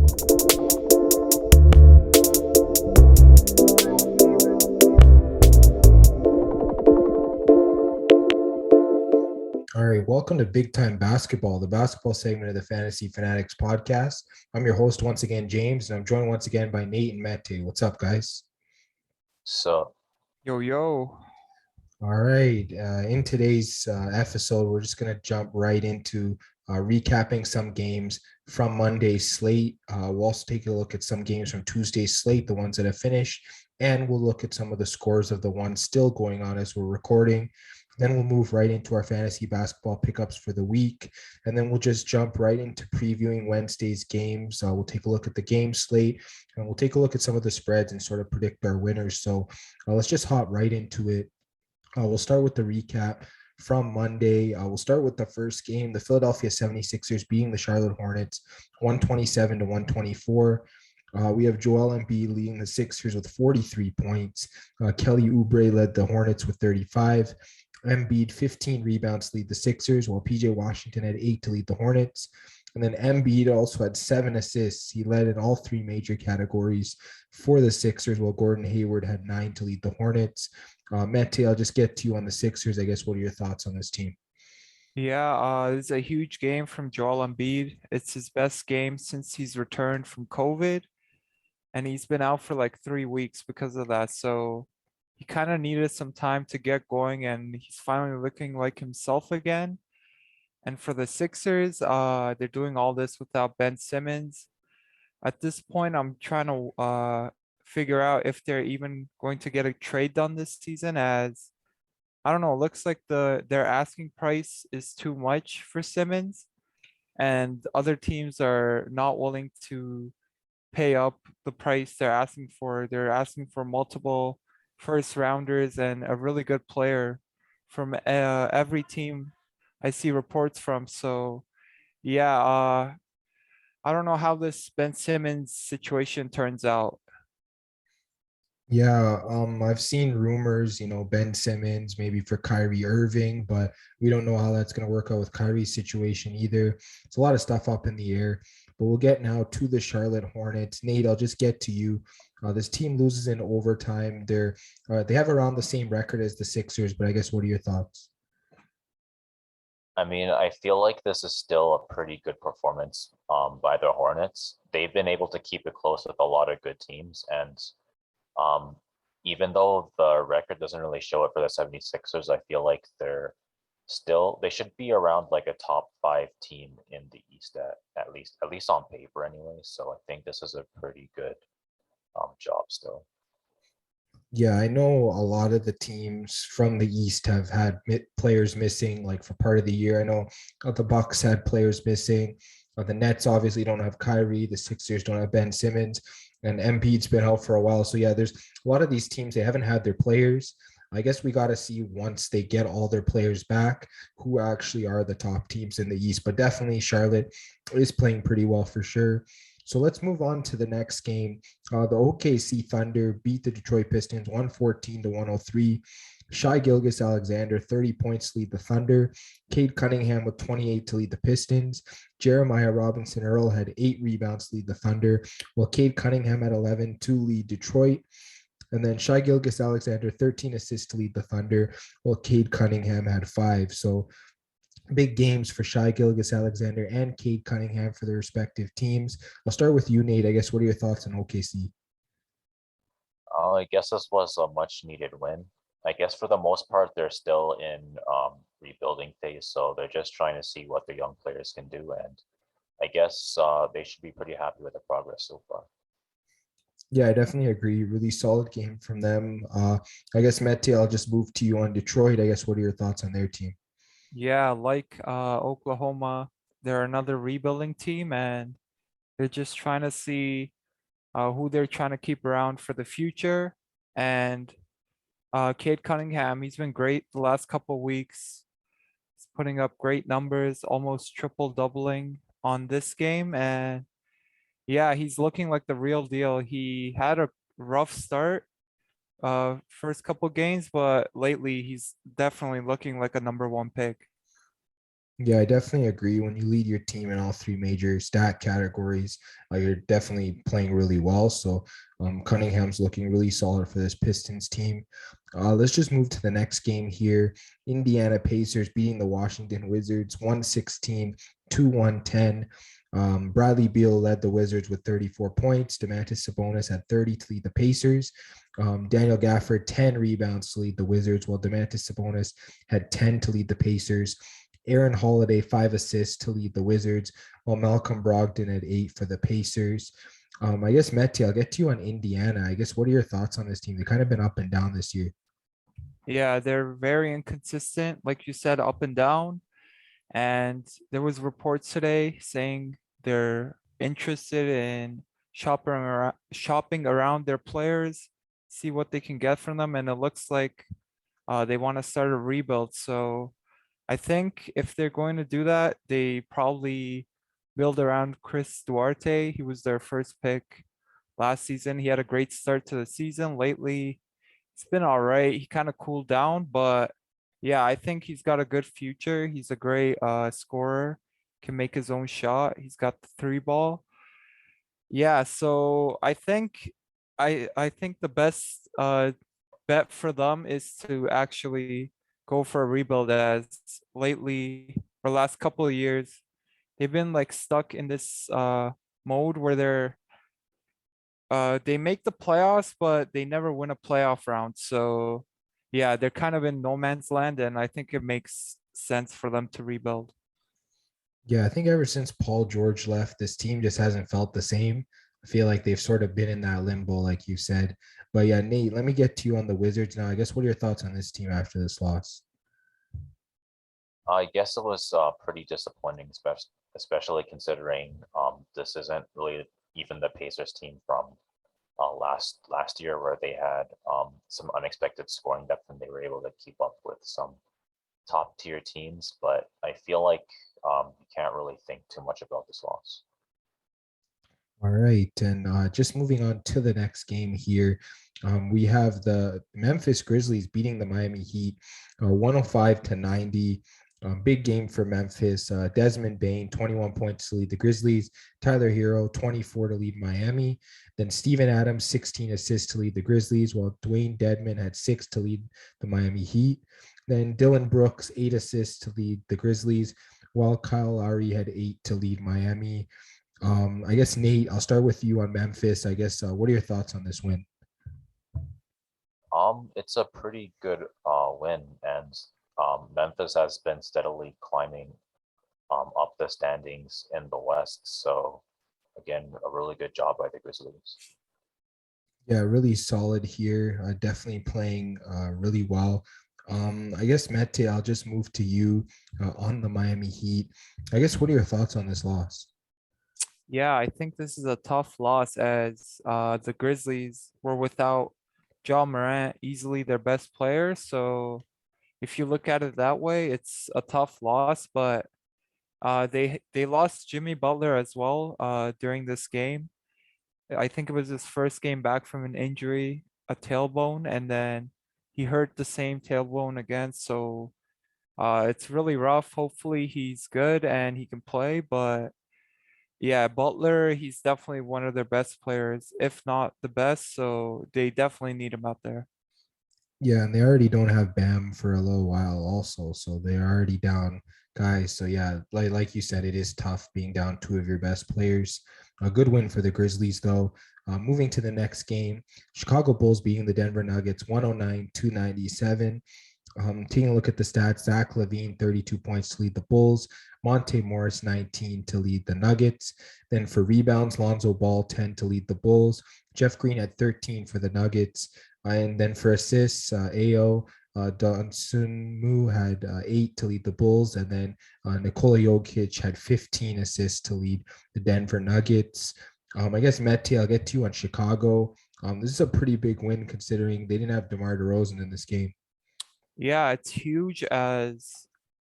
All right, welcome to Big Time Basketball, the basketball segment of the Fantasy Fanatics Podcast. I'm your host once again, James, and I'm joined once again by Nate and Mette. What's up, guys? So, Yo, yo. All right, in today's episode, we're just going to jump right into recapping some games from Monday's slate. We'll also take a look at some games from Tuesday's slate, the ones that have finished, and we'll look at some of the scores of the ones still going on as we're recording. Then we'll move right into our fantasy basketball pickups for the week. And then we'll just jump right into previewing Wednesday's games. We'll take a look at the game slate and we'll take a look at some of the spreads and sort of predict our winners. So let's just hop right into it. We'll start with the recap from Monday. We'll start with the first game, the Philadelphia 76ers beating the Charlotte Hornets 127 to 124. We have Joel Embiid leading the Sixers with 43 points. Kelly Oubre led the Hornets with 35. Embiid 15 rebounds to lead the Sixers, while PJ Washington had 8 to lead the Hornets. And then Embiid also had 7 assists. He led in all 3 major categories for the Sixers, while Gordon Hayward had 9 to lead the Hornets. Mette, I'll just get to you on the Sixers. I guess, what are your thoughts on this team? Yeah, it's a huge game from Joel Embiid. It's his best game since he's returned from COVID, and he's been out for like 3 weeks because of that. So he kind of needed some time to get going, and he's finally looking like himself again. And for the Sixers, they're doing all this without Ben Simmons. At this point, I'm trying to figure out if they're even going to get a trade done this season, as I don't know, it looks like their asking price is too much for Simmons, and other teams are not willing to pay up the price they're asking for. They're asking for multiple first rounders and a really good player from every team I see reports from. So yeah, I don't know how this Ben Simmons situation turns out. Yeah, I've seen rumors, Ben Simmons maybe for Kyrie Irving, but we don't know how that's going to work out with Kyrie's situation either. It's a lot of stuff up in the air, but we'll get now to the Charlotte Hornets. Nate, I'll just get to you. This team loses in overtime. They have around the same record as the Sixers, but I guess what are your thoughts? I feel like this is still a pretty good performance by the Hornets. They've been able to keep it close with a lot of good teams. And even though the record doesn't really show it for the 76ers, I feel like they should be around like a top 5 team in the East at least on paper anyway. So I think this is a pretty good job still. Yeah, I know a lot of the teams from the East have had players missing like for part of the year. I know the Bucks had players missing. The Nets obviously don't have Kyrie. The Sixers don't have Ben Simmons, and Embiid's been out for a while. So yeah, there's a lot of these teams, they haven't had their players. I guess we got to see once they get all their players back, who actually are the top teams in the East. But definitely Charlotte is playing pretty well for sure. So let's move on to the next game. The OKC Thunder beat the Detroit Pistons 114 to 103. Shai Gilgeous-Alexander, 30 points to lead the Thunder. Cade Cunningham with 28 to lead the Pistons. Jeremiah Robinson-Earl had 8 rebounds to lead the Thunder, while Cade Cunningham had 11 to lead Detroit. And then Shai Gilgeous-Alexander, 13 assists to lead the Thunder, while Cade Cunningham had 5. So big games for Shai Gilgeous-Alexander and Cade Cunningham for their respective teams. I'll start with you, Nate. I guess, what are your thoughts on OKC? I guess this was a much needed win. I guess for the most part, they're still in rebuilding phase. So they're just trying to see what their young players can do. And I guess they should be pretty happy with the progress so far. Yeah, I definitely agree. Really solid game from them. I guess, Mette, I'll just move to you on Detroit. I guess, what are your thoughts on their team? Yeah, like Oklahoma, they're another rebuilding team, and they're just trying to see who they're trying to keep around for the future. And Cade Cunningham, he's been great the last couple of weeks. He's putting up great numbers, almost triple doubling on this game. And yeah, he's looking like the real deal. He had a rough start first couple games, but lately he's definitely looking like a number 1 pick. Yeah, I definitely agree. When you lead your team in all three major stat categories, you're definitely playing really well. So Cunningham's looking really solid for this Pistons team. Let's just move to the next game here. Indiana Pacers beating the Washington Wizards 116 to 110. Bradley Beal led the Wizards with 34 points. Domantas Sabonis had 30 to lead the Pacers. Daniel Gafford, 10 rebounds to lead the Wizards, while Domantas Sabonis had 10 to lead the Pacers. Aaron Holiday, 5 assists to lead the Wizards, while Malcolm Brogdon had 8 for the Pacers. I guess, Mete, I'll get to you on Indiana. I guess, what are your thoughts on this team? They've kind of been up and down this year. Yeah, they're very inconsistent, like you said, up and down. And there was reports today saying they're interested in shopping around their players, see what they can get from them, and it looks like they want to start a rebuild. So I think if they're going to do that, they probably build around Chris Duarte. He was their first pick last season. He had a great start to the season. Lately, it's been all right. He kind of cooled down, but yeah, I think he's got a good future. He's a great scorer, can make his own shot. He's got the three ball. Yeah, so I think the best bet for them is to actually go for a rebuild, as lately or last couple of years they've been like stuck in this mode where they make the playoffs but they never win a playoff round. So yeah, they're kind of in no man's land, and I think it makes sense for them to rebuild. Yeah, I think ever since Paul George left, this team just hasn't felt the same. I feel like they've sort of been in that limbo, like you said. But yeah, Nate, let me get to you on the Wizards now. I guess, what are your thoughts on this team after this loss? I guess it was pretty disappointing, especially considering this isn't really even the Pacers team from last year, where they had some unexpected scoring depth and they were able to keep up with some top tier teams. But I feel like you can't really think too much about this loss. All right. And just moving on to the next game here, we have the Memphis Grizzlies beating the Miami Heat 105 to 90. Big game for Memphis. Desmond Bain, 21 points to lead the Grizzlies. Tyler Hero, 24 to lead Miami. Then Steven Adams, 16 assists to lead the Grizzlies, while Dwayne Dedman had 6 to lead the Miami Heat. Then Dylan Brooks, 8 assists to lead the Grizzlies, while Kyle Lowry had 8 to lead Miami. I guess, Nate, I'll start with you on Memphis. I guess, what are your thoughts on this win? It's a pretty good win, and Memphis has been steadily climbing up the standings in the West. So again, a really good job by the Grizzlies. Yeah, really solid here. Definitely playing really well. I guess, Mete, I'll just move to you on the Miami Heat. I guess, what are your thoughts on this loss? Yeah, I think this is a tough loss, as the Grizzlies were without John Morant, easily their best player. So if you look at it that way, it's a tough loss. But they lost Jimmy Butler as well during this game. I think it was his first game back from an injury, a tailbone, and then he hurt the same tailbone again. So it's really rough. Hopefully he's good and he can play. But yeah, Butler, he's definitely one of their best players, if not the best. So they definitely need him out there. Yeah, and they already don't have Bam for a little while also, so they're already down guys. So yeah, like you said, it is tough being down two of your best players. A good win for the Grizzlies though. Moving to the next game, Chicago Bulls beating the Denver Nuggets 109-97. Taking a look at the stats, Zach LaVine, 32 points to lead the Bulls. Monte Morris, 19 to lead the Nuggets. Then for rebounds, Lonzo Ball, 10 to lead the Bulls. Jeff Green had 13 for the Nuggets. And then for assists, Ao Donsunmu had 8 to lead the Bulls. And then Nikola Jokic had 15 assists to lead the Denver Nuggets. I guess, Mete, I'll get to you on Chicago. This is a pretty big win considering they didn't have DeMar DeRozan in this game. Yeah, it's huge, as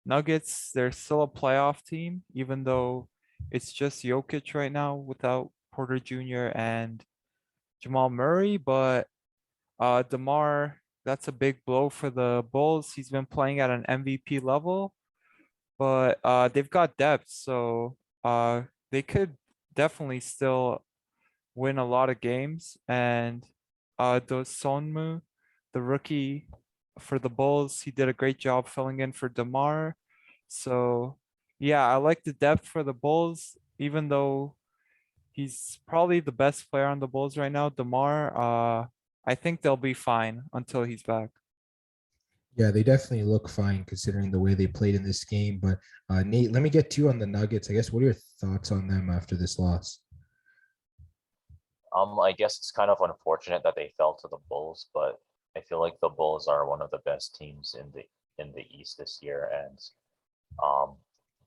Nuggets, they're still a playoff team, even though it's just Jokic right now without Porter Jr. and Jamal Murray. But DeMar, that's a big blow for the Bulls. He's been playing at an MVP level, but they've got depth, so they could definitely still win a lot of games. And those Sonmu, the rookie for the Bulls, he did a great job filling in for DeMar. So yeah, I like the depth for the Bulls, even though he's probably the best player on the Bulls right now. DeMar, I think they'll be fine until he's back. Yeah, they definitely look fine considering the way they played in this game. But Nate, let me get to you on the Nuggets. I guess what are your thoughts on them after this loss? I guess it's kind of unfortunate that they fell to the Bulls, but I feel like the Bulls are one of the best teams in the East this year, and um,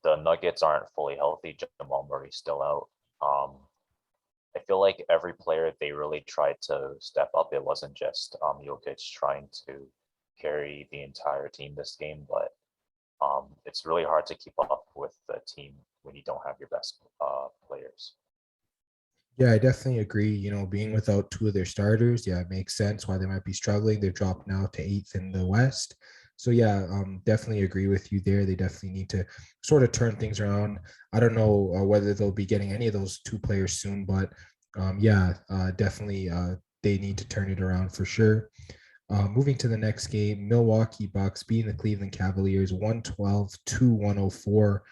the Nuggets aren't fully healthy. Jamal Murray's still out. I feel like every player they really tried to step up. It wasn't just Jokic trying to carry the entire team this game, but it's really hard to keep up with the team when you don't have your best players. Yeah, I definitely agree. Being without two of their starters, yeah, it makes sense why they might be struggling. They're dropped now to eighth in the West. So yeah, definitely agree with you there. They definitely need to sort of turn things around. I don't know whether they'll be getting any of those two players soon, but yeah, definitely they need to turn it around for sure. Moving to the next game, Milwaukee Bucks beating the Cleveland Cavaliers 112 to 104.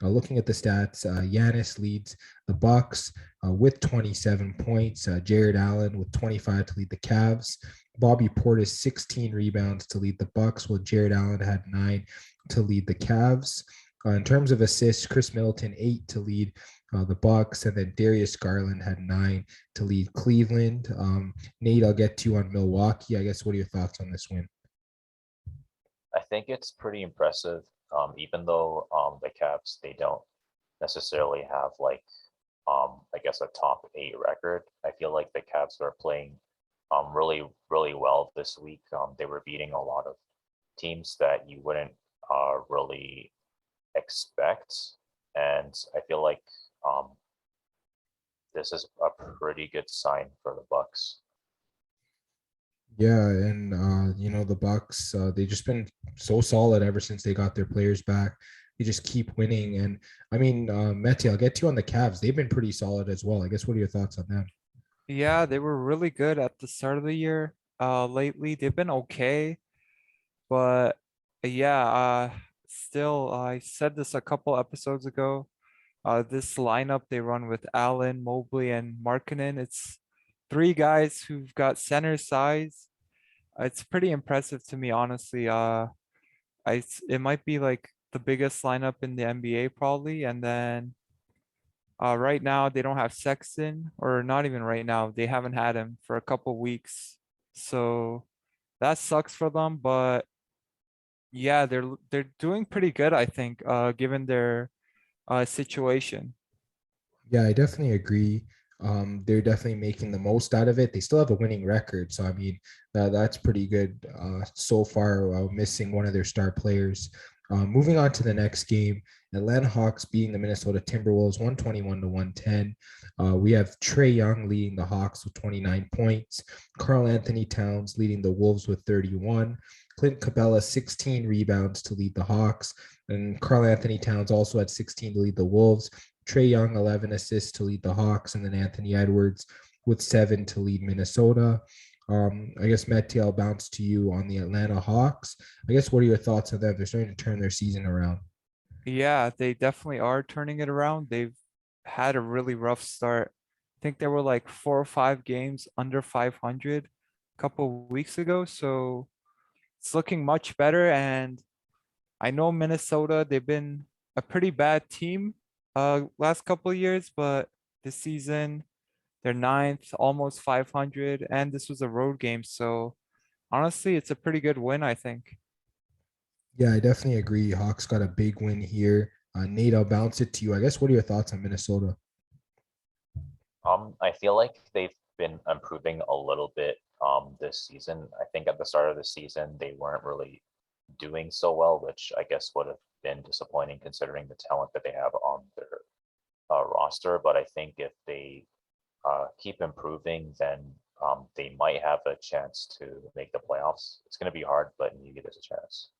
Looking at the stats, Giannis leads the Bucks with 27 points. Jared Allen with 25 to lead the Cavs. Bobby Portis 16 rebounds to lead the Bucks, while Jared Allen had 9 to lead the Cavs. In terms of assists, Chris Middleton 8 to lead the Bucks, and then Darius Garland had 9 to lead Cleveland. Nate, I'll get to you on Milwaukee. I guess what are your thoughts on this win? I think it's pretty impressive, even though the Cavs they don't necessarily have like I guess a top 8 record. I feel like the Cavs are playing really well this week. They were beating a lot of teams that you wouldn't really expect, and I feel like um, this is a pretty good sign for the Bucks. Yeah, and the Bucks, they just been so solid ever since they got their players back. They just keep winning, and I mean, Mete, I'll get to you on the Cavs. They've been pretty solid as well. I guess what are your thoughts on them? Yeah, they were really good at the start of the year. Lately they've been okay, but yeah, still, I said this a couple episodes ago. This lineup they run with Allen, Mobley, and Markkinen, it's three guys who've got center size. It's pretty impressive to me, honestly. It might be like the biggest lineup in the NBA probably, and then right now they don't have Sexton, or not even right now. They haven't had him for a couple weeks, so that sucks for them. But yeah, they're doing pretty good, I think, given their situation. Yeah, I definitely agree. They're definitely making the most out of it. They still have a winning record, so I mean that's pretty good so far. While missing one of their star players. Moving on to the next game, Atlanta Hawks beating the Minnesota Timberwolves 121 to 110. We have Trey Young leading the Hawks with 29 points. Carl Anthony Towns leading the Wolves with 31. Clint Capella 16 rebounds to lead the Hawks, and Carl Anthony Towns also had 16 to lead the Wolves. Trey Young, 11 assists to lead the Hawks, and then Anthony Edwards with 7 to lead Minnesota. I guess, Mete, I'll bounce to you on the Atlanta Hawks. I guess, what are your thoughts on them? They're starting to turn their season around. Yeah, they definitely are turning it around. They've had a really rough start. I think there were like 4 or 5 games under 500 a couple weeks ago, so it's looking much better. And I know Minnesota, they've been a pretty bad team last couple of years, but this season they're ninth, almost 500, and this was a road game, so honestly, it's a pretty good win, I think. Yeah, I definitely agree. Hawks got a big win here. Nate, I'll bounce it to you. I guess, what are your thoughts on Minnesota? I feel like they've been improving a little bit this season. I think at the start of the season they weren't really doing so well, which I guess would have been disappointing considering the talent that they have on their roster. But I think if they keep improving, then they might have a chance to make the playoffs. It's going to be hard, but maybe there's a chance.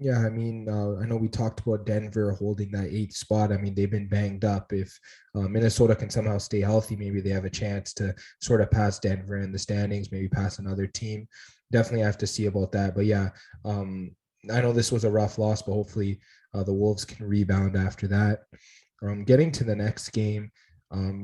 Yeah, I mean, I know we talked about Denver holding that eighth spot. I mean, they've been banged up. If Minnesota can somehow stay healthy, maybe they have a chance to sort of pass Denver in the standings, maybe pass another team. Definitely have to see about that. But yeah, I know this was a rough loss, but hopefully the Wolves can rebound after that. Getting to the next game,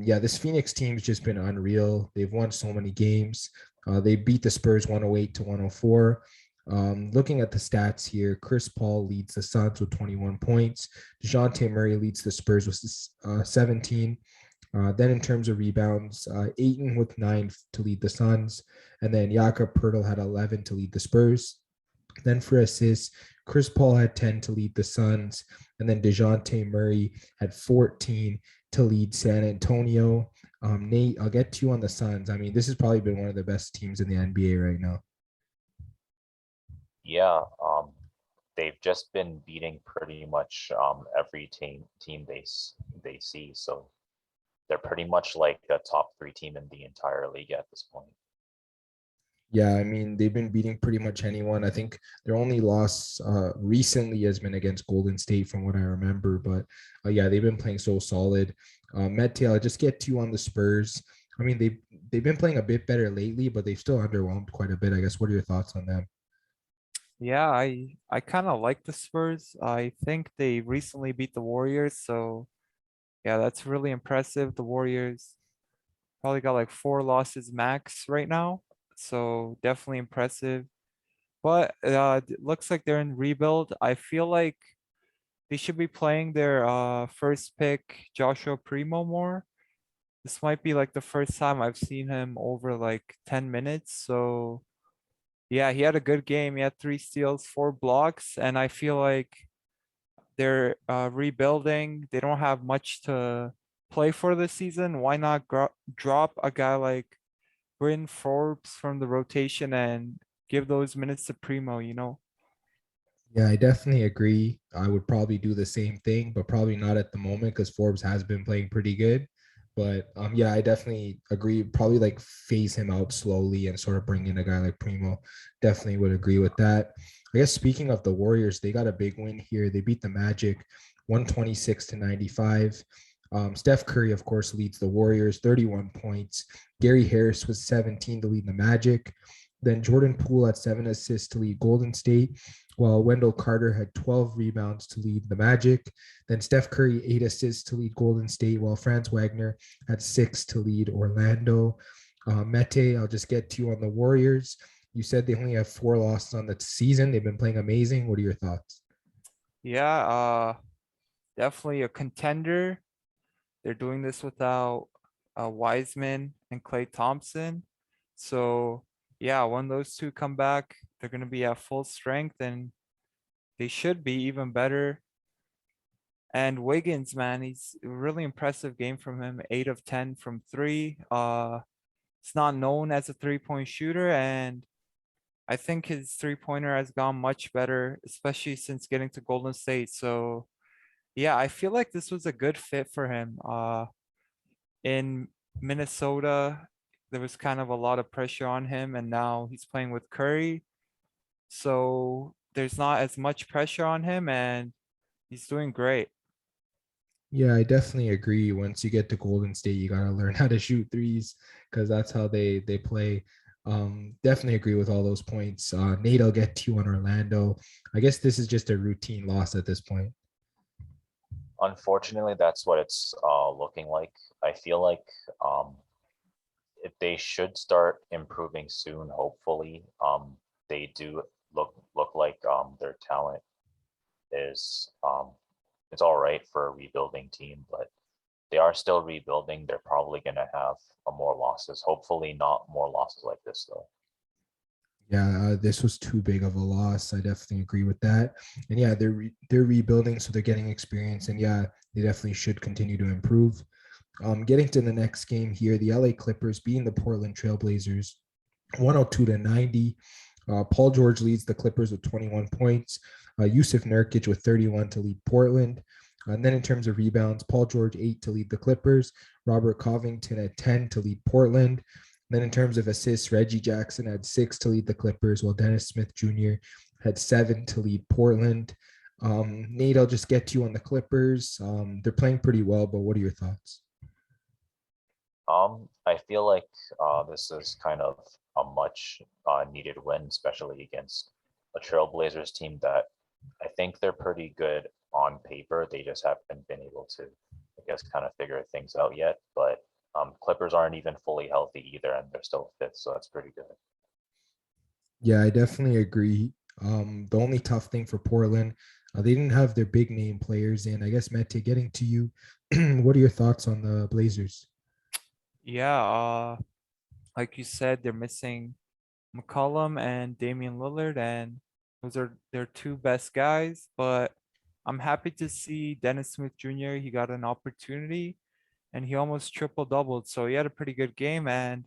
yeah, this Phoenix team's just been unreal. They've won so many games. They beat the Spurs 108 to 104. Looking at the stats here, Chris Paul leads the Suns with 21 points. DeJounte Murray leads the Spurs with 17. Then in terms of rebounds, Ayton with 9 to lead the Suns. And then Jakob Poeltl had 11 to lead the Spurs. Then for assists, Chris Paul had 10 to lead the Suns. And then DeJounte Murray had 14 to lead San Antonio. Nate, I'll get to you on the Suns. I mean, this has probably been one of the best teams in the NBA right now. Yeah, they've just been beating pretty much every team they see. So they're pretty much like a top 3 team in the entire league at this point. Yeah, I mean, they've been beating pretty much anyone. I think their only loss recently has been against Golden State, from what I remember. But yeah, they've been playing so solid. Mete, I'll just get to you on the Spurs. I mean, they've been playing a bit better lately, but they've still underwhelmed quite a bit. I guess. What are your thoughts on them? Yeah, I kind of like the Spurs. I think they recently beat the Warriors, so yeah, that's really impressive. The Warriors probably got like 4 losses max right now, so definitely impressive. But it looks like they're in rebuild. I feel like they should be playing their first pick Joshua Primo more. This might be like the first time I've seen him over like 10 minutes. So yeah, he had a good game. He had 3 steals, 4 blocks, and I feel like they're rebuilding. They don't have much to play for this season. Why not drop a guy like Bryn Forbes from the rotation and give those minutes to Primo, you know? Yeah, I definitely agree. I would probably do the same thing, but probably not at the moment because Forbes has been playing pretty good. But yeah, I definitely agree. Probably like phase him out slowly and sort of bring in a guy like Primo. Definitely would agree with that. I guess speaking of the Warriors, they got a big win here. They beat the Magic 126 to 95. Steph Curry, of course, leads the Warriors, 31 points. Gary Harris was 17 to lead the Magic. Then Jordan Poole had 7 assists to lead Golden State, while Wendell Carter had 12 rebounds to lead the Magic. Then Steph Curry, 8 assists to lead Golden State, while Franz Wagner had 6 to lead Orlando. Mete, I'll just get to you on the Warriors. You said they only have 4 losses on the season. They've been playing amazing. What are your thoughts? Yeah, definitely a contender. They're doing this without Wiseman and Klay Thompson. So yeah, when those two come back, they're gonna be at full strength and they should be even better. And Wiggins, man, he's a really impressive game from him. 8 of 10 from three. It's not known as a 3-point shooter, and I think his 3-pointer has gone much better, especially since getting to Golden State. So yeah, I feel like this was a good fit for him. In Minnesota, there was kind of a lot of pressure on him, and now he's playing with Curry. So there's not as much pressure on him, and he's doing great. Yeah, I definitely agree. Once you get to Golden State, you gotta learn how to shoot threes because that's how they play. Definitely agree with all those points. Nate, I'll get to you on Orlando. I guess this is just a routine loss at this point. Unfortunately, that's what it's looking like. I feel like if they should start improving soon, hopefully. They do look like their talent is it's all right for a rebuilding team, but they are still rebuilding. They're probably going to have more losses. Hopefully, not more losses like this, though. Yeah, this was too big of a loss. I definitely agree with that. And yeah, they're rebuilding, so they're getting experience. And yeah, they definitely should continue to improve. Getting to the next game here, the LA Clippers beating the Portland Trailblazers 102 to 90. Paul George leads the Clippers with 21 points. Yusuf Nurkic with 31 to lead Portland. And then in terms of rebounds, Paul George 8 to lead the Clippers. Robert Covington at 10 to lead Portland. Then in terms of assists, Reggie Jackson had 6 to lead the Clippers, while Dennis Smith Jr. had 7 to lead Portland. Nate, I'll just get to you on the Clippers. They're playing pretty well, but what are your thoughts? I feel like this is kind of a much needed win, especially against a Trailblazers team that I think they're pretty good on paper. They just haven't been able to, I guess, kind of figure things out yet. But Clippers aren't even fully healthy either, and they're still fifth, so that's pretty good. Yeah, I definitely agree. The only tough thing for Portland, they didn't have their big name players in. I guess, Mete, getting to you, what are your thoughts on the Blazers? Yeah, like you said, they're missing McCollum and Damian Lillard, and those are their two best guys. But I'm happy to see Dennis Smith Jr. He got an opportunity and he almost triple doubled. So he had a pretty good game. And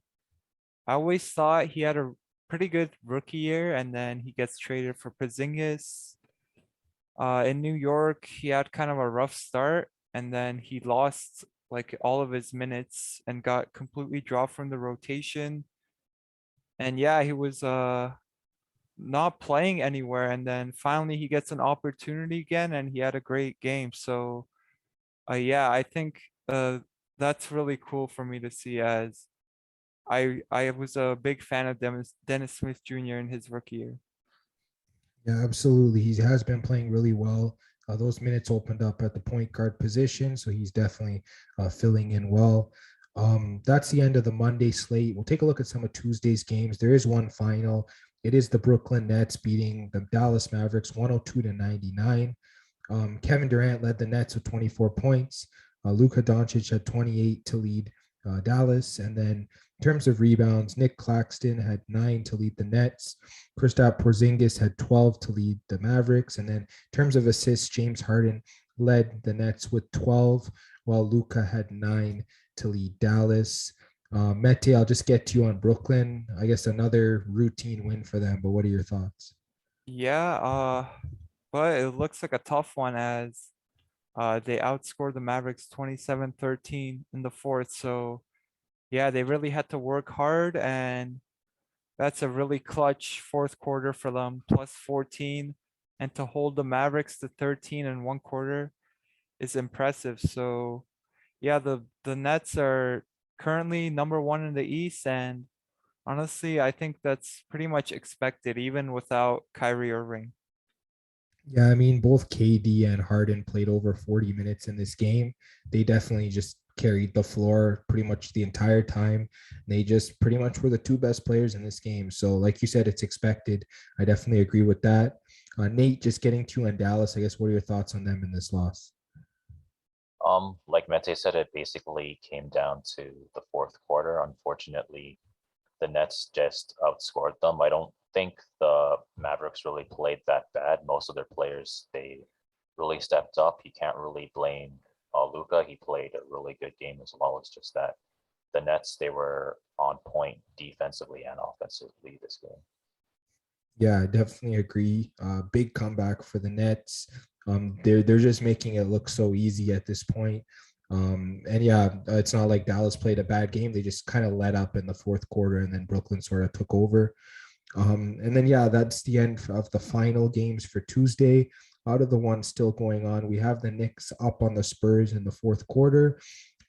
I always thought he had a pretty good rookie year, and then he gets traded for Porzingis. In New York, he had kind of a rough start, and then he lost like all of his minutes and got completely dropped from the rotation. And yeah, he was not playing anywhere, and then finally he gets an opportunity again and he had a great game. So yeah, I think that's really cool for me to see, as I was a big fan of Dennis Smith Jr. in his rookie year. Yeah, absolutely. He has been playing really well. Those minutes opened up at the point guard position, so he's definitely filling in well. That's the end of the Monday slate. We'll take a look at some of Tuesday's games. There is one final. It is the Brooklyn Nets beating the Dallas Mavericks 102-99. Kevin Durant led the Nets with 24 points. Luka Doncic had 28 to lead Dallas. And then in terms of rebounds, Nick Claxton had 9 to lead the Nets. Kristaps Porzingis had 12 to lead the Mavericks. And then in terms of assists, James Harden led the Nets with 12, while Luka had 9 to lead Dallas. Mete, I'll just get to you on Brooklyn. I guess another routine win for them, but what are your thoughts? Yeah, but it looks like a tough one, as they outscored the Mavericks 27-13 in the fourth. So yeah, they really had to work hard, and that's a really clutch fourth quarter for them, plus 14. And to hold the Mavericks to 13 in one quarter is impressive. So yeah, the Nets are currently number one in the East, and honestly, I think that's pretty much expected, even without Kyrie Irving. Yeah, I mean, both KD and Harden played over 40 minutes in this game. They definitely just carried the floor pretty much the entire time. They just pretty much were the two best players in this game. So, like you said, it's expected. I definitely agree with that. Nate, just getting to you in Dallas, I guess, what are your thoughts on them in this loss? Like Mete said, it basically came down to the fourth quarter. Unfortunately, the Nets just outscored them. I don't think the Mavericks really played that bad. Most of their players, they really stepped up. You can't really blame Luka. He played a really good game as well. It's just that the Nets, they were on point defensively and offensively this game. Yeah, I definitely agree. Big comeback for the Nets. They're just making it look so easy at this point. And yeah, it's not like Dallas played a bad game. They just kind of let up in the fourth quarter, and then Brooklyn sort of took over. And then yeah, that's the end of the final games for Tuesday. Out of the ones still going on, we have the Knicks up on the Spurs in the fourth quarter.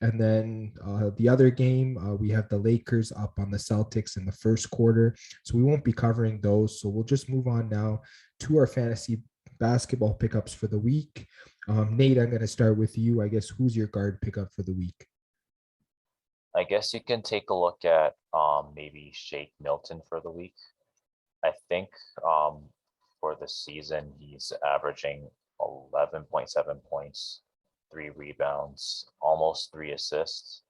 And then the other game, we have the Lakers up on the Celtics in the first quarter. So we won't be covering those. So we'll just move on now to our fantasy basketball pickups for the week. Nate, I'm going to start with you. I guess, who's your guard pickup for the week? I guess you can take a look at maybe Shake Milton for the week. I think for the season, he's averaging 11.7 points, 3 rebounds, almost 3 assists.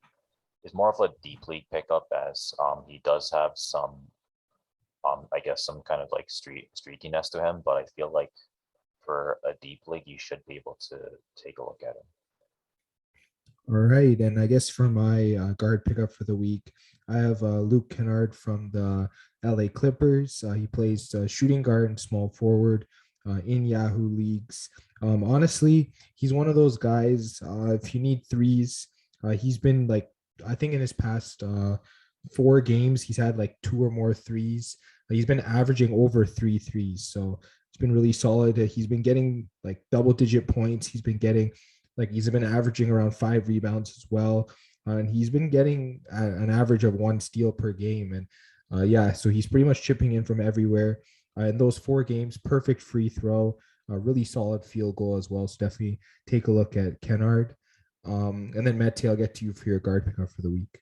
He's more of a deep league pickup, as he does have some, I guess, some kind of like streakiness to him. But I feel like for a deep league, you should be able to take a look at him. All right. And I guess for my guard pickup for the week, I have Luke Kennard from the LA Clippers. He plays shooting guard and small forward in Yahoo leagues. Honestly, he's one of those guys. If you need threes, he's been like, I think in his past 4 games, he's had like 2 or more threes. He's been averaging over 3 threes. So been really solid. He's been getting like double-digit points. He's been averaging around 5 rebounds as well. And he's been getting an average of 1 steal per game. And so he's pretty much chipping in from everywhere. In those 4 games, perfect free throw, a really solid field goal as well. So definitely take a look at Kennard. And then Mete, I'll get to you for your guard pickup for the week.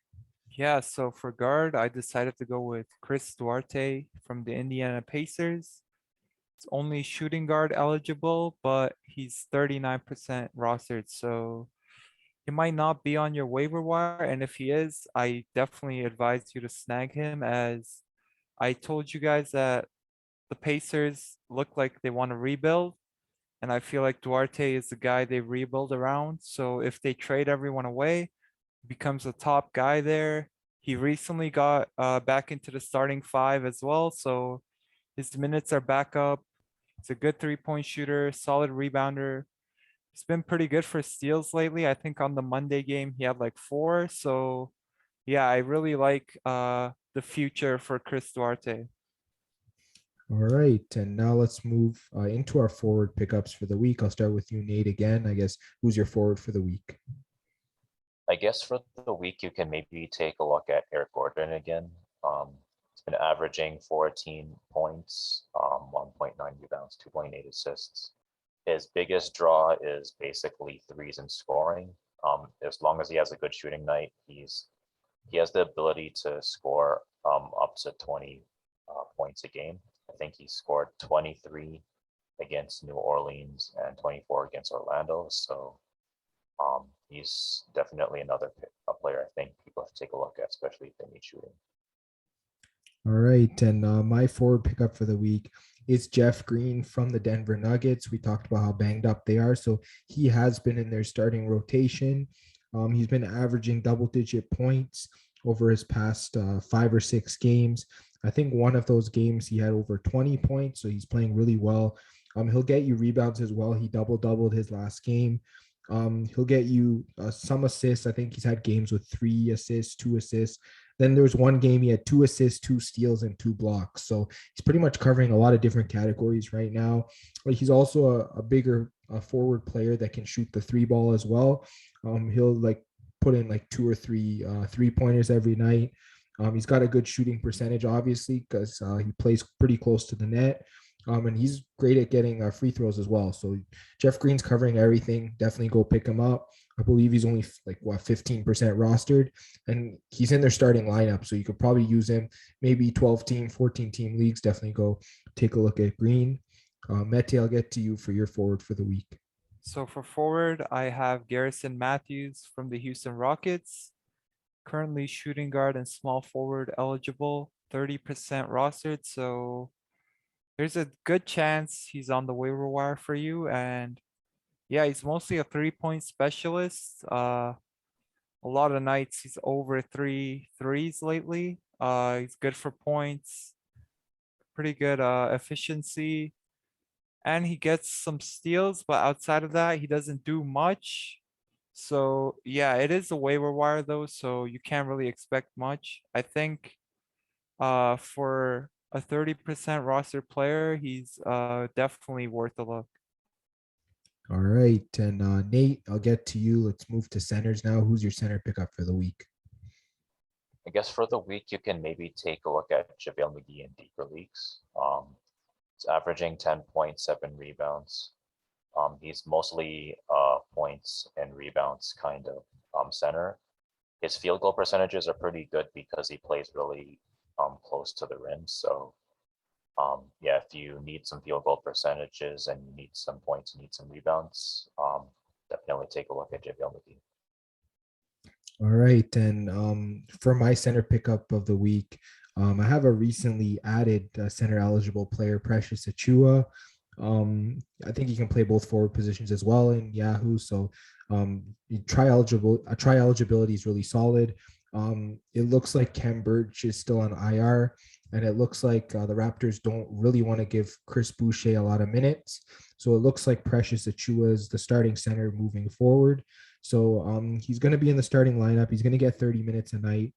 Yeah, so for guard, I decided to go with Chris Duarte from the Indiana Pacers. It's only shooting guard eligible, but he's 39% rostered, so he might not be on your waiver wire. And if he is, I definitely advise you to snag him, as I told you guys that the Pacers look like they want to rebuild. And I feel like Duarte is the guy they rebuild around. So if they trade everyone away, becomes a top guy there. He recently got back into the starting 5 as well. So his minutes are back up. He's a good 3-point shooter, solid rebounder. He's been pretty good for steals lately. I think on the Monday game, he had like 4. So yeah, I really like the future for Chris Duarte. All right, and now let's move into our forward pickups for the week. I'll start with you, Nate, again. I guess, who's your forward for the week? I guess for the week, you can maybe take a look at Eric Gordon again. He's been averaging 14 points, 1.9 rebounds, 2.8 assists. His biggest draw is basically threes and scoring. As long as he has a good shooting night, he has the ability to score up to 20 points a game. I think he scored 23 against New Orleans and 24 against Orlando. So he's definitely a player I think people have to take a look at, especially if they need shooting. All right, and my forward pickup for the week is Jeff Green from the Denver Nuggets. We talked about how banged up they are, so he has been in their starting rotation. He's been averaging double-digit points over his past 5 or 6 games. I think one of those games he had over 20 points, so he's playing really well. He'll get you rebounds as well. He doubled his last game. He'll get you some assists. I think he's had games with 3 assists, 2 assists. Then there was one game he had 2 assists, 2 steals, and 2 blocks. So he's pretty much covering a lot of different categories right now. But he's also a bigger forward player that can shoot the 3 ball as well. He'll like put in like 2 or 3 3-pointers every night. He's got a good shooting percentage, obviously, because he plays pretty close to the net. And he's great at getting free throws as well. So Jeff Green's covering everything. Definitely go pick him up. I believe he's only 15% rostered, and he's in their starting lineup. So you could probably use him maybe 12-team, 14-team leagues. Definitely go take a look at Green. Mete, I'll get to you for your forward for the week. So for forward, I have Garrison Matthews from the Houston Rockets, currently shooting guard and small forward eligible, 30% rostered. So there's a good chance he's on the waiver wire for you. And yeah, he's mostly a 3-point specialist. A lot of nights he's over 3 threes lately. He's good for points, pretty good efficiency, and he gets some steals, but outside of that, he doesn't do much. So yeah, it is a waiver wire though, so you can't really expect much. I think for a 30% roster player, he's definitely worth a look. All right. And Nate, I'll get to you. Let's move to centers now. Who's your center pickup for the week? I guess for the week, you can maybe take a look at JaVale McGee in deeper leagues. He's averaging 10.7 rebounds. He's mostly points and rebounds kind of center. His field goal percentages are pretty good because he plays really close to the rim. So yeah, if you need some field goal percentages and you need some points, you need some rebounds, definitely take a look at JaVale McGee. All right. And for my center pickup of the week, I have a recently added center eligible player, Precious Achua. I think he can play both forward positions as well in Yahoo. So try eligibility is really solid. It looks like Kem Birch is still on IR, and it looks like the Raptors don't really want to give Chris Boucher a lot of minutes. So it looks like Precious Achua is the starting center moving forward. So he's going to be in the starting lineup. He's going to get 30 minutes a night.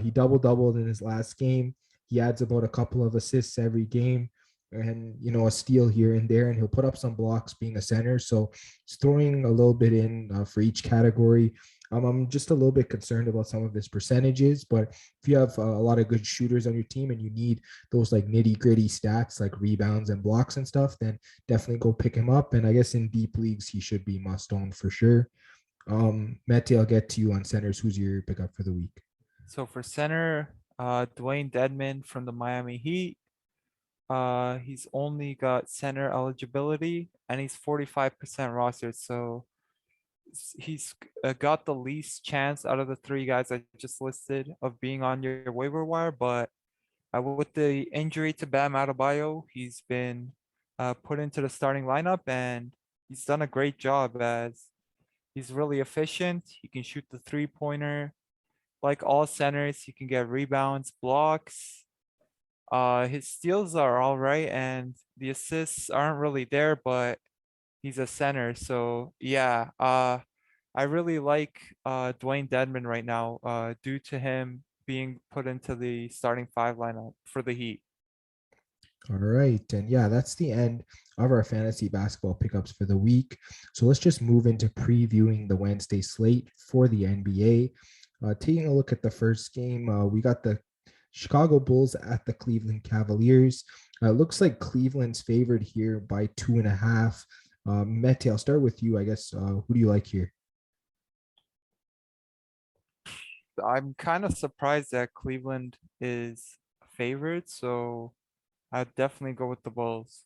He doubled in his last game. He adds about a couple of assists every game. and a steal here and there, and he'll put up some blocks being a center. So he's throwing a little bit in for each category. I'm just a little bit concerned about some of his percentages, but if you have a lot of good shooters on your team and you need those like nitty gritty stats like rebounds and blocks and stuff, then definitely go pick him up. And I guess in deep leagues, he should be must own for sure. Mete, I'll get to you on centers. Who's your pickup for the week? So for center, Dwayne Dedman from the Miami Heat. He's only got center eligibility and he's 45% rostered. So he's got the least chance out of the three guys I just listed of being on your waiver wire. But with the injury to Bam Adebayo, he's been put into the starting lineup and he's done a great job as he's really efficient. He can shoot the 3-pointer. Like all centers, he can get rebounds, blocks. His steals are all right, and the assists aren't really there, but he's a center. So yeah, I really like Dwayne Dedman right now, due to him being put into the starting five lineup for the Heat. All right. And yeah, that's the end of our fantasy basketball pickups for the week. So let's just move into previewing the Wednesday slate for the NBA. Taking a look at the first game, we got the Chicago Bulls at the Cleveland Cavaliers. Looks like Cleveland's favored here by 2.5. Mete, I'll start with you. I guess, who do you like here? I'm kind of surprised that Cleveland is favored, so I'd definitely go with the Bulls.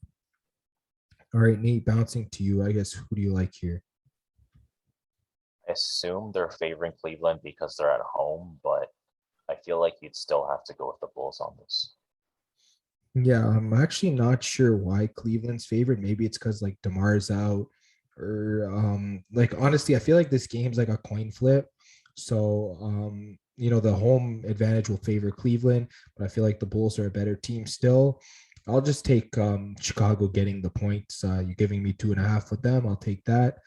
All right, Nate, bouncing to you. I guess, who do you like here? I assume they're favoring Cleveland because they're at home, but I feel like you'd still have to go with the Bulls on this. Yeah, I'm actually not sure why Cleveland's favored. Maybe it's because like DeMar's out, or like honestly, I feel like this game's like a coin flip. So the home advantage will favor Cleveland, but I feel like the Bulls are a better team still. I'll just take Chicago getting the points. You're giving me 2.5 with them. I'll take that.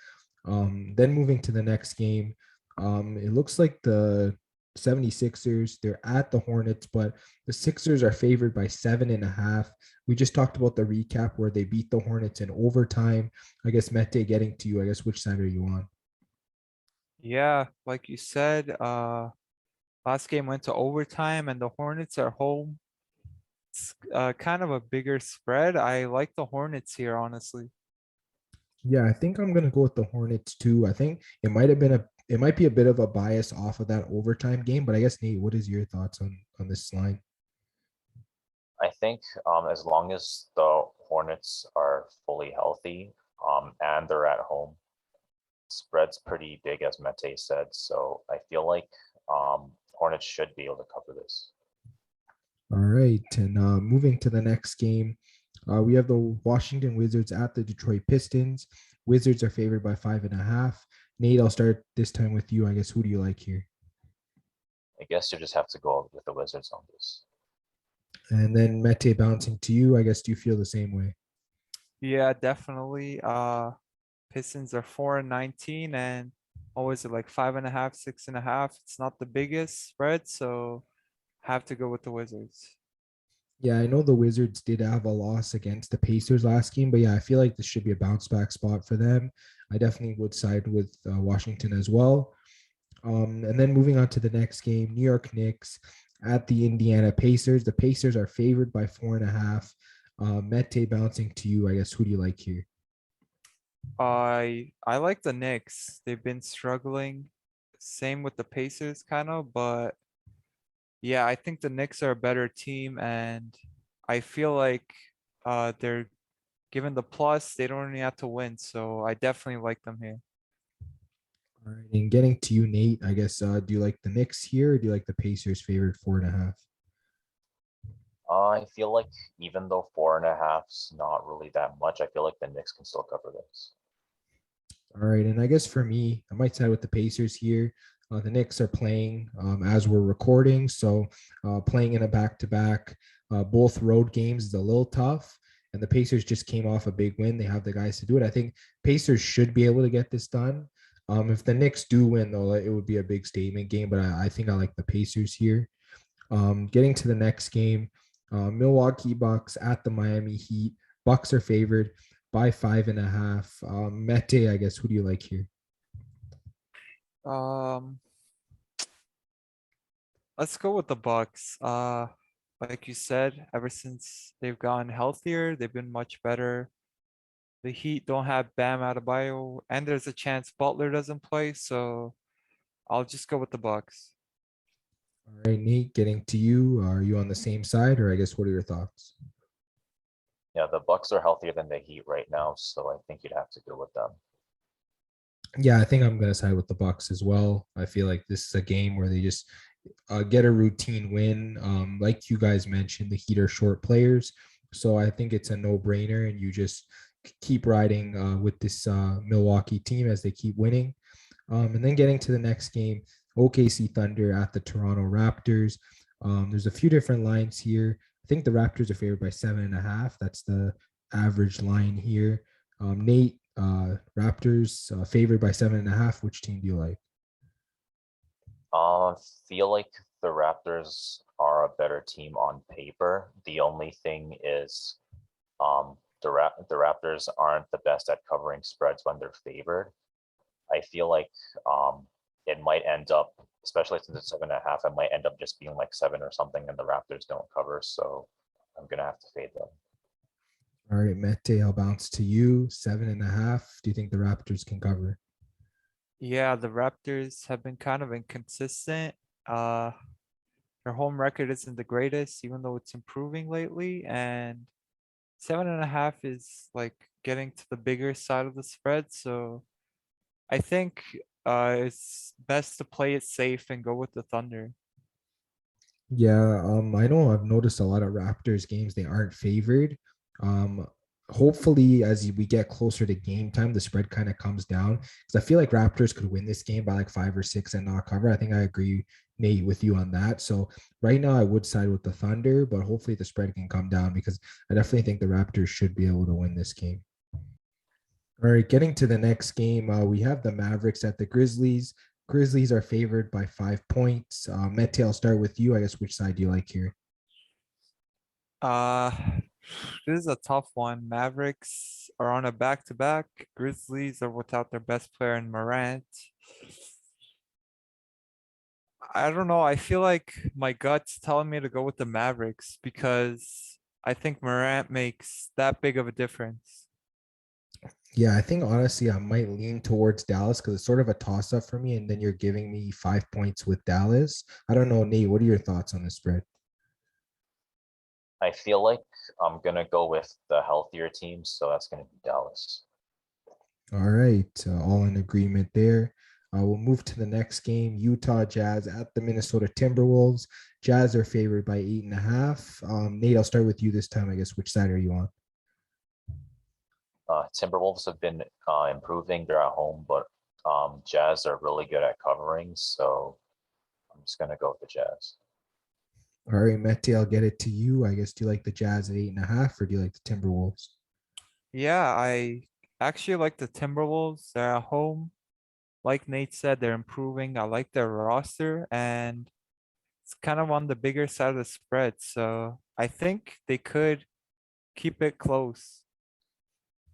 Then moving to the next game, it looks like the 76ers, they're at the Hornets, but the Sixers are favored by 7.5. We just talked about the recap where they beat the Hornets in overtime. I guess Mete, getting to you, I guess, which side are you on? Yeah, like you said, last game went to overtime and the Hornets are home. It's kind of a bigger spread. I like the Hornets here, honestly. Yeah, I think I'm gonna go with the Hornets too. I think it might be a bit of a bias off of that overtime game, but I guess Nate, what is your thoughts on this line? I think as long as the Hornets are fully healthy and they're at home, spread's pretty big, as Mete said. So I feel like Hornets should be able to cover this. All right, and moving to the next game, we have the Washington Wizards at the Detroit Pistons. Wizards are favored by 5.5. Nate, I'll start this time with you. I guess, who do you like here? I guess you just have to go with the Wizards on this. And then Mete, bouncing to you. I guess, do you feel the same way? Yeah, definitely. Pistons are 4-19 and always at like 5.5, 6.5. It's not the biggest spread, so have to go with the Wizards. Yeah, I know the Wizards did have a loss against the Pacers last game, but yeah, I feel like this should be a bounce back spot for them. I definitely would side with Washington as well. And then moving on to the next game, New York Knicks at the Indiana Pacers. The Pacers are favored by 4.5. Mete, bouncing to you. I guess, who do you like here? I like the Knicks. They've been struggling. Same with the Pacers, kind of, but yeah, I think the Knicks are a better team, and I feel like they're given the plus, they don't really have to win. So I definitely like them here. All right, and getting to you, Nate. I guess, do you like the Knicks here, or do you like the Pacers favored 4.5? I feel like even though 4.5's not really that much, I feel like the Knicks can still cover this. All right, and I guess for me, I might side with the Pacers here. The Knicks are playing as we're recording, so playing in a back-to-back, both road games is a little tough. And the Pacers just came off a big win. They have the guys to do it. I think Pacers should be able to get this done. If the Knicks do win, though, it would be a big statement game. But I think I like the Pacers here. Getting to the next game, Milwaukee Bucks at the Miami Heat. Bucks are favored by 5.5. Mete, I guess, who do you like here? Um, let's go with the Bucks. Like you said, ever since they've gotten healthier, they've been much better. The Heat don't have Bam Adebayo, and there's a chance Butler doesn't play, so I'll just go with the Bucks. All right, Nate, getting to you. Are you on the same side, or I guess what are your thoughts? Yeah, the Bucks are healthier than the Heat right now, so I think you'd have to go with them. Yeah, I think I'm going to side with the Bucks as well. I feel like this is a game where they just get a routine win. Like you guys mentioned, the Heat are short players, so I think it's a no-brainer, and you just keep riding with this Milwaukee team as they keep winning. And then getting to the next game, OKC Thunder at the Toronto Raptors. There's a few different lines here. I think the Raptors are favored by 7.5. That's the average line here. Nate, Raptors favored by 7.5. Which team do you like? Feel like the Raptors are a better team on paper. The only thing is, the Raptors aren't the best at covering spreads when they're favored. I feel like it might end up, especially since it's 7.5, it might end up just being like 7 or something, and the Raptors don't cover. So I'm gonna have to fade them. All right, Mete, I'll bounce to you. 7.5. Do you think the Raptors can cover? Yeah, the Raptors have been kind of inconsistent. Uh, their home record isn't the greatest, even though it's improving lately. And 7.5 is like getting to the bigger side of the spread. So I think it's best to play it safe and go with the Thunder. Yeah, I know I've noticed a lot of Raptors games they aren't favored. Um, Hopefully, as we get closer to game time, the spread kind of comes down because I feel like Raptors could win this game by like 5 or 6 and not cover. I think I agree, Nate, with you on that. So right now, I would side with the Thunder, but hopefully the spread can come down because I definitely think the Raptors should be able to win this game. All right, getting to the next game, we have the Mavericks at the Grizzlies. Grizzlies are favored by 5 points. Mete, I'll start with you. I guess which side do you like here? Uh, this is a tough one. Mavericks are on a back-to-back. Grizzlies are without their best player in Morant. I don't know. I feel like my gut's telling me to go with the Mavericks because I think Morant makes that big of a difference. Yeah, I think honestly I might lean towards Dallas because it's sort of a toss up for me. And then you're giving me 5 points with Dallas. I don't know, Nate, what are your thoughts on the spread? I feel like I'm gonna go with the healthier team, so that's gonna be Dallas. All right, all in agreement there. We'll move to the next game. Utah Jazz at the Minnesota Timberwolves. Jazz are favored by 8.5. Nate, I'll start with you this time. I guess which side are you on? Timberwolves have been improving. They're at home, but Jazz are really good at covering, so I'm just gonna go with the Jazz. All right, Mete, I'll get it to you. I guess do you like the Jazz at 8.5 or do you like the Timberwolves? Yeah, I actually like the Timberwolves. They're at home. Like Nate said, they're improving. I like their roster, and it's kind of on the bigger side of the spread. So I think they could keep it close.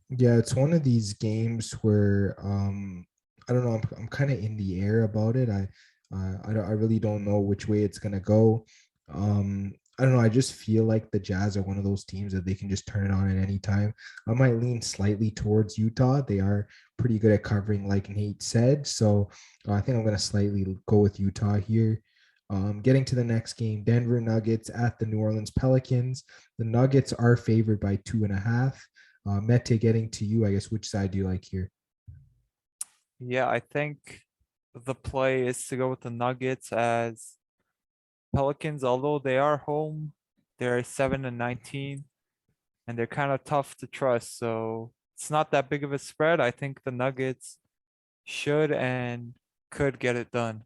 Yeah, it's one of these games where I don't know. I'm kind of in the air about it. I really don't know which way it's gonna go. I don't know. I just feel like the Jazz are one of those teams that they can just turn it on at any time. I might lean slightly towards Utah. They are pretty good at covering, like Nate said. So I think I'm gonna slightly go with Utah here. Getting to the next game, Denver Nuggets at the New Orleans Pelicans. The Nuggets are favored by 2.5. Mete, getting to you, I guess which side do you like here? Yeah, I think the play is to go with the Nuggets as Pelicans, although they are home, they're 7-19 and they're kind of tough to trust. So it's not that big of a spread. I think the Nuggets should and could get it done.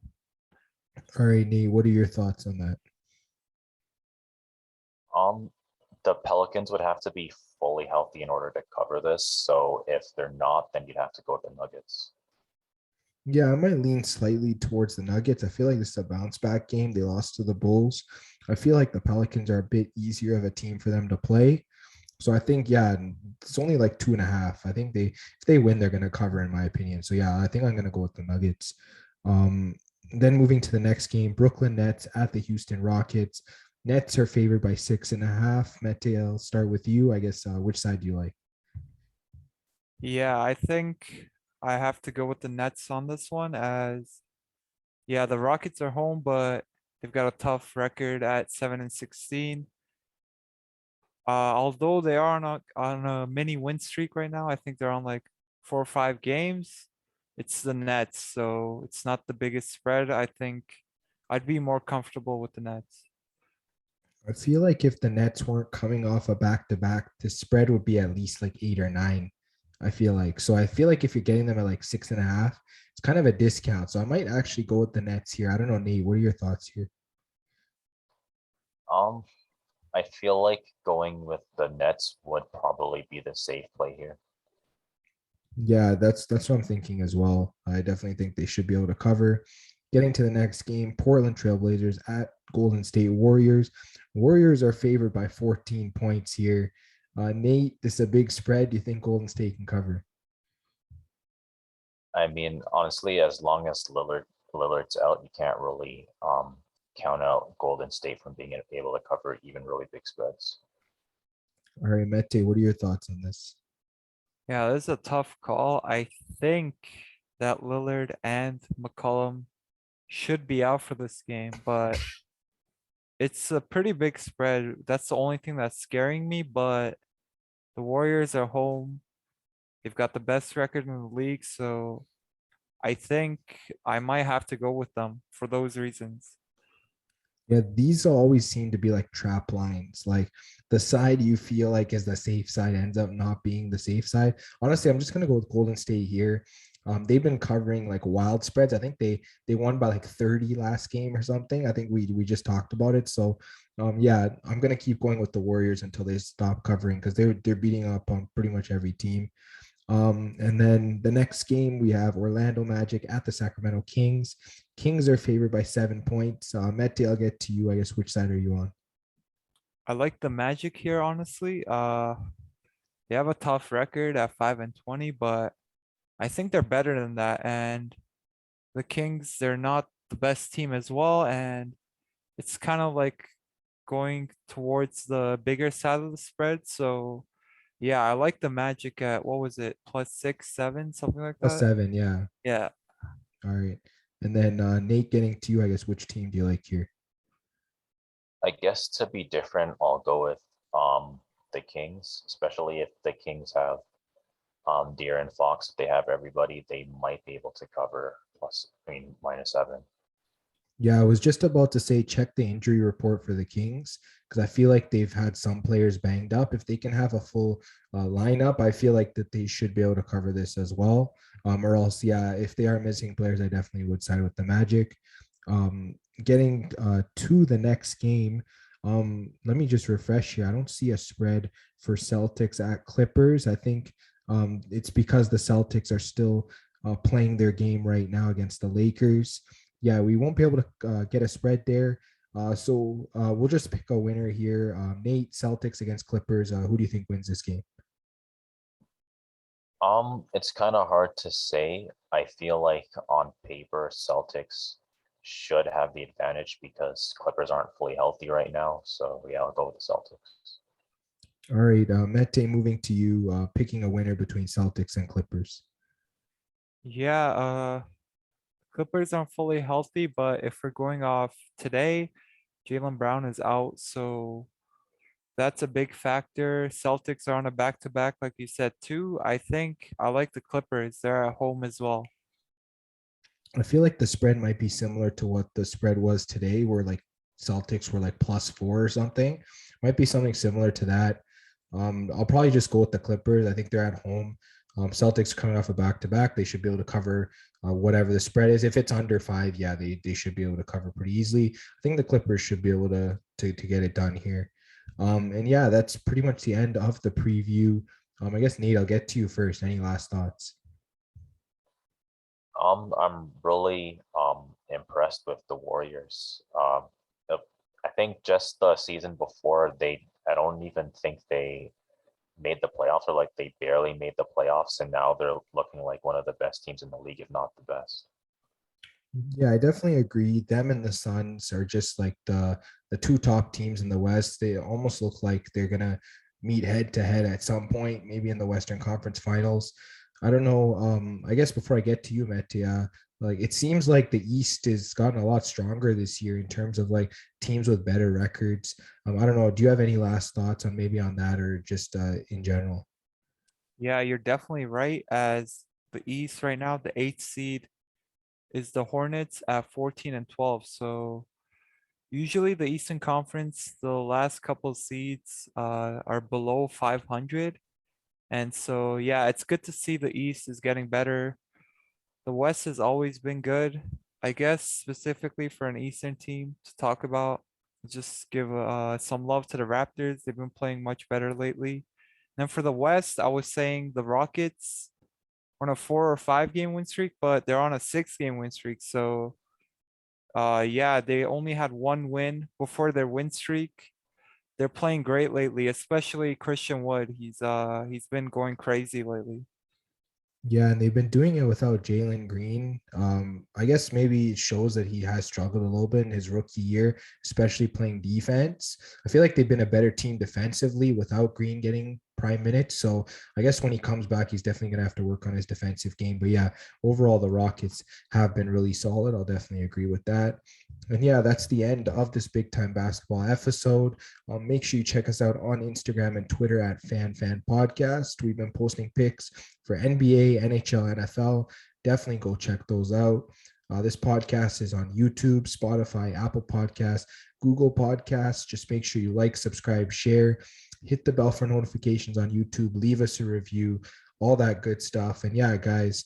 All right, Nate, what are your thoughts on that? Um, the Pelicans would have to be fully healthy in order to cover this. So if they're not, then you'd have to go with the Nuggets. Yeah, I might lean slightly towards the Nuggets. I feel like this is a bounce back game. They lost to the Bulls. I feel like the Pelicans are a bit easier of a team for them to play. So I think, yeah, it's only like 2.5. I think if they win, they're gonna cover, in my opinion. So yeah, I think I'm gonna go with the Nuggets. Um, then moving to the next game, Brooklyn Nets at the Houston Rockets. Nets are favored by 6.5. Mete, I'll start with you. I guess which side do you like? Yeah, I think I have to go with the Nets on this one as yeah, the Rockets are home, but they've got a tough record at 7-16. Although they are on a mini win streak right now, I think they're on like 4 or 5 games. It's the Nets, so it's not the biggest spread. I think I'd be more comfortable with the Nets. I feel like if the Nets weren't coming off a back to back, the spread would be at least like 8 or 9. I feel like so. I feel like if you're getting them at like 6.5, it's kind of a discount. So I might actually go with the Nets here. I don't know, Nate. What are your thoughts here? Um, I feel like going with the Nets would probably be the safe play here. Yeah, that's what I'm thinking as well. I definitely think they should be able to cover. Getting to the next game, Portland Trailblazers at Golden State Warriors. Warriors are favored by 14 points here. Nate, this is a big spread. Do you think Golden State can cover? I mean, honestly, as long as Lillard's out, you can't really count out Golden State from being able to cover even really big spreads. All right, Mete, what are your thoughts on this? Yeah, this is a tough call. I think that Lillard and McCollum should be out for this game, but it's a pretty big spread. That's the only thing that's scaring me, but the Warriors are home. They've got the best record in the league, so I think I might have to go with them for those reasons. Yeah, these always seem to be like trap lines. Like the side you feel like is the safe side ends up not being the safe side. Honestly, I'm just gonna go with Golden State here. They've been covering like wild spreads. I think they won by like 30 last game or something. I think we just talked about it. So yeah, I'm gonna keep going with the Warriors until they stop covering because they're beating up on pretty much every team. And then the next game we have Orlando Magic at the Sacramento Kings. Kings are favored by 7 points. Mete, I'll get to you. I guess which side are you on? I like the Magic here, honestly. They have a tough record at 5-20, but I think they're better than that. And the Kings, they're not the best team as well. And it's kind of like going towards the bigger side of the spread. So yeah, I like the Magic at what was it, +6, 7, something like Plus that. 7, yeah. Yeah. All right. And then Nate, getting to you, I guess which team do you like here? I guess to be different, I'll go with the Kings, especially if the Kings have De'Aaron Fox. If they have everybody, they might be able to cover -7. Yeah, I was just about to say check the injury report for the Kings because I feel like they've had some players banged up. If they can have a full lineup, I feel like that they should be able to cover this as well. Or else, yeah, if they are missing players, I definitely would side with the Magic. Getting to the next game, let me just refresh here. I don't see a spread for Celtics at Clippers. I think it's because the Celtics are still playing their game right now against the Lakers. Yeah, we won't be able to get a spread there. So we'll just pick a winner here. Nate, Celtics against Clippers. Who do you think wins this game? It's kind of hard to say. I feel like on paper, Celtics should have the advantage because Clippers aren't fully healthy right now. So yeah, I'll go with the Celtics. All right, Mete, moving to you, picking a winner between Celtics and Clippers. Yeah, Clippers aren't fully healthy, but if we're going off today, Jaylen Brown is out, so that's a big factor. Celtics are on a back-to-back, like you said, too. I think I like the Clippers. They're at home as well. I feel like the spread might be similar to what the spread was today, where like Celtics were like +4 or something. Might be something similar to that. I'll probably just go with the Clippers. I think they're at home. Celtics coming off a back to back. They should be able to cover whatever the spread is. If it's under 5, yeah, they should be able to cover pretty easily. I think the Clippers should be able to get it done here. And yeah, that's pretty much the end of the preview. I guess Nate, I'll get to you first. Any last thoughts? I'm really impressed with the Warriors. I think just the season before I don't even think they made the playoffs, or like they barely made the playoffs, and now they're looking like one of the best teams in the league, if not the best. Yeah, I definitely agree. Them and the Suns are just like the two top teams in the West. They almost look like they're gonna meet head to head at some point, maybe in the Western Conference Finals. I don't know. I guess before I get to you, Mattia, like it seems like the East has gotten a lot stronger this year in terms of like teams with better records. I don't know. Do you have any last thoughts on maybe on that or just in general? Yeah, you're definitely right. As the East right now, the eighth seed is the Hornets at 14 and 12. So usually the Eastern Conference, the last couple seeds are below 500. And so, yeah, it's good to see the East is getting better. The West has always been good. I guess specifically for an Eastern team to talk about, just give some love to the Raptors. They've been playing much better lately. And for the West, I was saying the Rockets on a 4 or 5 game win streak, but they're on a 6 game win streak. So yeah, they only had one win before their win streak. They're playing great lately, especially Christian Wood. He's been going crazy lately. Yeah, and they've been doing it without Jalen Green. I guess maybe it shows that he has struggled a little bit in his rookie year, especially playing defense. I feel like they've been a better team defensively without Green getting prime minutes. So I guess when he comes back, he's definitely going to have to work on his defensive game. But yeah, overall, the Rockets have been really solid. I'll definitely agree with that. And yeah, that's the end of this big time basketball episode. Make sure you check us out on Instagram and Twitter at Fan Podcast. We've been posting pics for NBA, NHL, NFL. Definitely go check those out. This podcast is on YouTube, Spotify, Apple Podcasts, Google Podcasts. Just make sure you like, subscribe, share, hit the bell for notifications on YouTube, leave us a review, all that good stuff. And yeah, guys,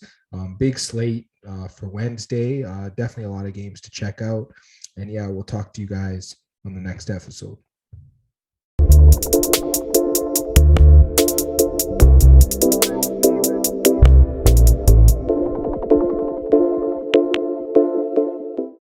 big slate for Wednesday. Definitely a lot of games to check out. And yeah, we'll talk to you guys on the next episode.